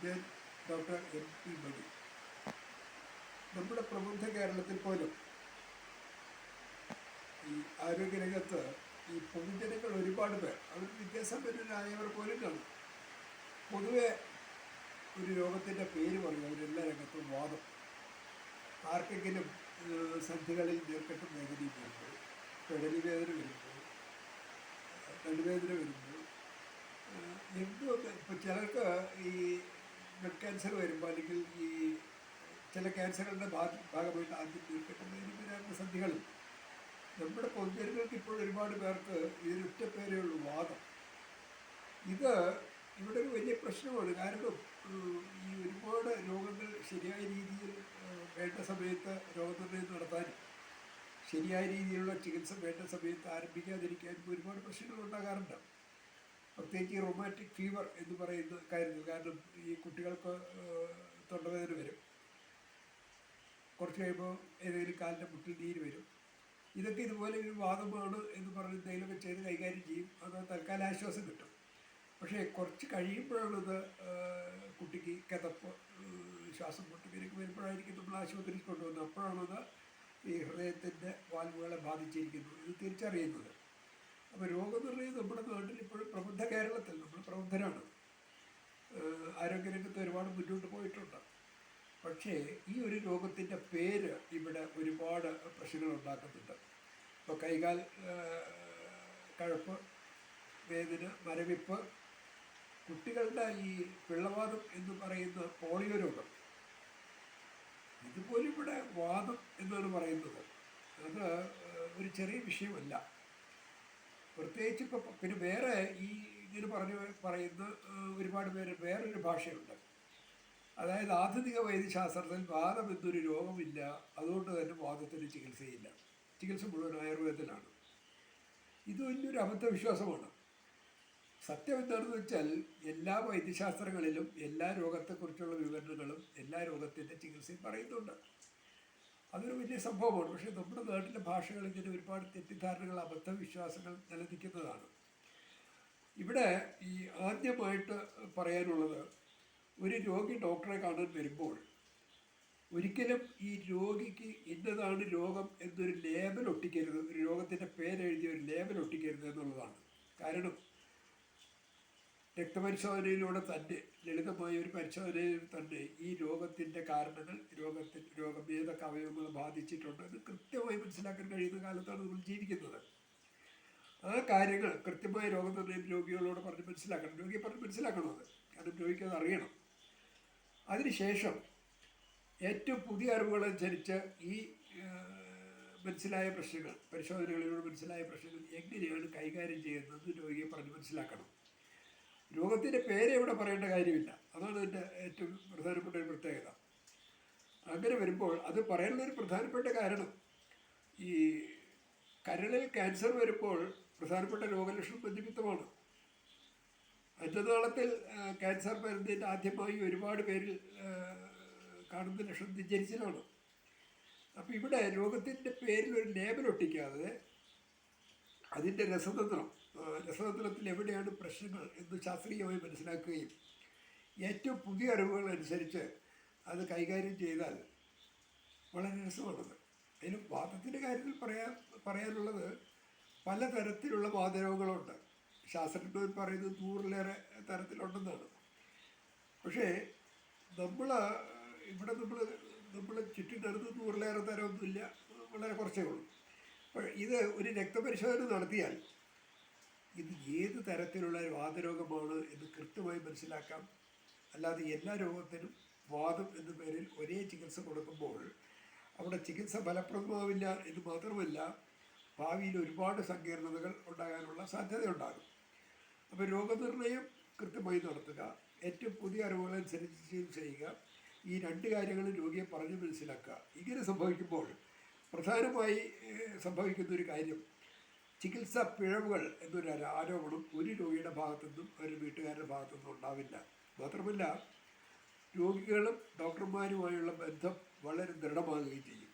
ഞാൻ doctor MP മണി. നമ്മുടെ പ്രബുദ്ധ കേരളത്തിൽ പോലും ഈ ആരോഗ്യരംഗത്ത് ഈ പൊതുജനങ്ങൾ ഒരുപാട് പേർ, അവർ വിദ്യാസമ്പന്നരായവർ പോലും കാണും. പൊതുവെ ഒരു രോഗത്തിൻ്റെ പേര് പറയും അവരെല്ലാ രംഗത്തും വാദം. ആർക്കെങ്കിലും സന്ധികളിൽ നീർക്കെട്ടും വേദനയും വരുമ്പോൾ, പെടലി വേദന വരുമ്പോൾ, നടുവേദന വരുമ്പോൾ, എന്തുമൊക്കെ ഇപ്പോൾ ചിലർക്ക് ഈ ബ്ലഡ് ക്യാൻസർ വരുമ്പോൾ, അല്ലെങ്കിൽ ഈ ചില ക്യാൻസറുകളുടെ ഭാഗമായിട്ട് ആദ്യം നീർക്കെട്ടും വേദന വരാറുള്ള സന്ധികളിൽ നമ്മുടെ പൊതുജനങ്ങൾക്ക് ഇപ്പോൾ ഒരുപാട് പേർക്ക് ഇതിനൊറ്റ പേരേ ഉള്ളൂ, വാദം. ഇത് ഇവിടെ ഒരു വലിയ പ്രശ്നമാണ്. കാരണം ഈ ഒരുപാട് രോഗങ്ങൾ ശരിയായ രീതിയിൽ വേണ്ട സമയത്ത് രോഗനിർണയം നടത്താനും ശരിയായ രീതിയിലുള്ള ചികിത്സ വേണ്ട സമയത്ത് ആരംഭിക്കാതിരിക്കാനും ഒരുപാട് പ്രശ്നങ്ങൾ ഉണ്ടാകാറുണ്ട്. പ്രത്യേകിച്ച് ഈ റൊമാറ്റിക് ഫീവർ എന്ന് പറയുന്ന കാര്യത്തിൽ. കാരണം ഈ കുട്ടികൾക്ക് തൊണ്ടവേദന വരും, കുറച്ച് കഴിയുമ്പോൾ ഏതെങ്കിലും കാലിൻ്റെ മുട്ടിൽ നീര് വരും. ഇതൊക്കെ ഇതുപോലെ ഒരു വാദമാണ് എന്ന് പറഞ്ഞ് എന്തെങ്കിലുമൊക്കെ ചെയ്ത് കൈകാര്യം ചെയ്യും. അത് തൽക്കാല ആശ്വാസം കിട്ടും. പക്ഷേ കുറച്ച് കഴിയുമ്പോഴാണത് കുട്ടിക്ക് കിതപ്പ്, ശ്വാസം മുട്ടിലേക്ക് വരുമ്പോഴായിരിക്കും നമ്മൾ ആശുപത്രിയിൽ കൊണ്ടുവന്നത്. അപ്പോഴാണത് ഈ ഹൃദയത്തിൻ്റെ വാൽവുകളെ ബാധിച്ചിരിക്കുന്നത് ഇത് തിരിച്ചറിയുന്നത്. അപ്പോൾ രോഗനിർണയം നമ്മുടെ നാട്ടിൽ ഇപ്പോഴും പ്രബുദ്ധ കേരളത്തിൽ നമ്മൾ പ്രബുദ്ധരാണ്. ആരോഗ്യരംഗത്ത് ഒരുപാട് മുന്നോട്ട് പോയിട്ടുണ്ട്. പക്ഷേ ഈ ഒരു രോഗത്തിൻ്റെ പേര് ഇവിടെ ഒരുപാട് പ്രശ്നങ്ങൾ ഉണ്ടാക്കുന്നുണ്ട്. ഇപ്പോൾ കൈകാൽ കഴപ്പ്, വേദന, മരവിപ്പ്, കുട്ടികളുടെ ഈ പിള്ളവാദം എന്ന് പറയുന്ന പോളിയോ രോഗം, ഇതുപോലും ഇവിടെ വാദം എന്നാണ് പറയുന്നത്. അത് ഒരു ചെറിയ വിഷയമല്ല. പ്രത്യേകിച്ച് ഇപ്പോൾ പിന്നെ വേറെ ഈ ഇങ്ങനെ പറയുന്ന ഒരുപാട് പേര് വേറൊരു ഭാഷയുണ്ട്. അതായത് ആധുനിക വൈദ്യശാസ്ത്രത്തിൽ വാദം എന്നൊരു രോഗമില്ല, അതുകൊണ്ട് തന്നെ വാദത്തിന് ചികിത്സയില്ല, ചികിത്സ മുഴുവൻ ആയുർവേദത്തിലാണ്. ഇത് വലിയൊരു അബദ്ധവിശ്വാസമാണ്. സത്യം എന്താണെന്ന് വെച്ചാൽ എല്ലാ വൈദ്യശാസ്ത്രങ്ങളിലും എല്ലാ രോഗത്തെക്കുറിച്ചുള്ള വിവരണങ്ങളും എല്ലാ രോഗത്തിൻ്റെ ചികിത്സയും പറയുന്നുണ്ട്. അതൊരു വലിയ സംഭവമാണ്. പക്ഷേ നമ്മുടെ നാട്ടിലെ ഭാഷകളിൽ ഇങ്ങനെ ഒരുപാട് തെറ്റിദ്ധാരണകൾ, അബദ്ധവിശ്വാസങ്ങൾ നിലനിൽക്കുന്നതാണ്. ഇവിടെ ഈ ആദ്യമായിട്ട് പറയാനുള്ളത്, ഒരു രോഗി ഡോക്ടറെ കാണാൻ വരുമ്പോൾ ഒരിക്കലും ഈ രോഗിക്ക് ഇന്നതാണ് രോഗം എന്നൊരു ലേബൽ ഒട്ടിക്കരുത്, ഒരു രോഗത്തിൻ്റെ പേരെഴുതിയ ഒരു ലേബൽ ഒട്ടിക്കരുത് എന്നുള്ളതാണ്. കാരണം രക്തപരിശോധനയിലൂടെ തന്നെ, ലളിതമായ ഒരു പരിശോധനയിൽ തന്നെ ഈ രോഗത്തിൻ്റെ കാരണങ്ങൾ, രോഗം ഏതൊക്കെ അവയവങ്ങൾ ബാധിച്ചിട്ടുണ്ടെന്ന് കൃത്യമായി മനസ്സിലാക്കാൻ കഴിയുന്ന കാലത്താണ് നമ്മൾ ജീവിക്കുന്നത്. ആ കാര്യങ്ങൾ കൃത്യമായ രോഗനിർണയം രോഗികളോട് പറഞ്ഞ് മനസ്സിലാക്കണം, രോഗിയെ പറഞ്ഞ് മനസ്സിലാക്കണം. അത് കാരണം രോഗിക്ക് അത് അറിയണം. അതിനുശേഷം ഏറ്റവും പുതിയ അറിവുകളനുസരിച്ച് ഈ മനസ്സിലായ പ്രശ്നങ്ങൾ, പരിശോധനകളിലൂടെ മനസ്സിലായ പ്രശ്നങ്ങൾ എങ്ങനെയാണ് കൈകാര്യം ചെയ്യുന്നത് രോഗിയെ പറഞ്ഞ് മനസ്സിലാക്കണം. രോഗത്തിൻ്റെ പേര് ഇവിടെ പറയേണ്ട കാര്യമില്ല. അതാണ് എൻ്റെ ഏറ്റവും പ്രധാനപ്പെട്ട ഒരു പ്രത്യേകത. അങ്ങനെ വരുമ്പോൾ അത് പറയാനുള്ളൊരു പ്രധാനപ്പെട്ട കാരണം, ഈ കരളിൽ ക്യാൻസർ വരുമ്പോൾ പ്രധാനപ്പെട്ട രോഗലക്ഷണം മഞ്ഞപ്പിത്തമാണ്. അന്നനാളത്തിൽ ക്യാൻസർ വരുന്നതിൻ്റെ ആദ്യമായി ഒരുപാട് പേരിൽ കാണുന്ന ലക്ഷണം നെഞ്ചരിച്ചിലാണ്. അപ്പോൾ ഇവിടെ രോഗത്തിൻ്റെ പേരിൽ ഒരു ലേബൽ ഒട്ടിക്കാതെ അതിൻ്റെ രസതന്ത്രത്തിൽ എവിടെയാണ് പ്രശ്നങ്ങൾ എന്ന് ശാസ്ത്രീയമായി മനസ്സിലാക്കുകയും ഏറ്റവും പുതിയ അറിവുകൾ അനുസരിച്ച് അത് കൈകാര്യം ചെയ്താൽ വളരെ രസമാണത്. അതിന് വാദത്തിൻ്റെ കാര്യത്തിൽ പറയാനുള്ളത്, പലതരത്തിലുള്ള വാദരോഗങ്ങളുണ്ട്. ശാസ്ത്രജ്ഞർ പറയുന്നത് 100-ലേറെ തരത്തിലുണ്ടെന്നാണ്. പക്ഷേ ഇവിടെ നമ്മൾ ചുറ്റും നടന്ന് 100-ലേറെ തരമൊന്നുമില്ല, വളരെ കുറച്ചേ ഉള്ളൂ. അപ്പോൾ ഇത് ഒരു രക്തപരിശോധന നടത്തിയാൽ ഇത് ഏത് തരത്തിലുള്ള വാതരോഗമാണ് എന്ന് കൃത്യമായി മനസ്സിലാക്കാം. അല്ലാതെ എല്ലാ രോഗത്തിനും വാദം എന്ന പേരിൽ ഒരേ ചികിത്സ കൊടുക്കുമ്പോൾ അവിടെ ചികിത്സ ഫലപ്രദമാവില്ല എന്ന് മാത്രമല്ല, ഭാവിയിൽ ഒരുപാട് സങ്കീർണതകൾ ഉണ്ടാകാനുള്ള സാധ്യതയുണ്ടാകും. അപ്പോൾ രോഗനിർണയം കൃത്യമായി നടത്തുക, ഏറ്റവും പുതിയ അറിവുകളനുസരിച്ച് ചികിത്സ ചെയ്യുക, ഈ രണ്ട് കാര്യങ്ങളും രോഗിയെ പറഞ്ഞ് മനസ്സിലാക്കുക. ഇങ്ങനെ സംഭവിക്കുമ്പോൾ പ്രധാനമായി സംഭവിക്കുന്നൊരു കാര്യം, ചികിത്സാ പിഴവുകൾ എന്നൊരു ആരോപണം ഒരു രോഗിയുടെ ഭാഗത്തുനിന്നും ഒരു വീട്ടുകാരുടെ ഭാഗത്തുനിന്നും ഉണ്ടാവില്ല. മാത്രമല്ല, രോഗികളും ഡോക്ടർമാരുമായുള്ള ബന്ധം വളരെ ദൃഢമാകുകയും ചെയ്യും.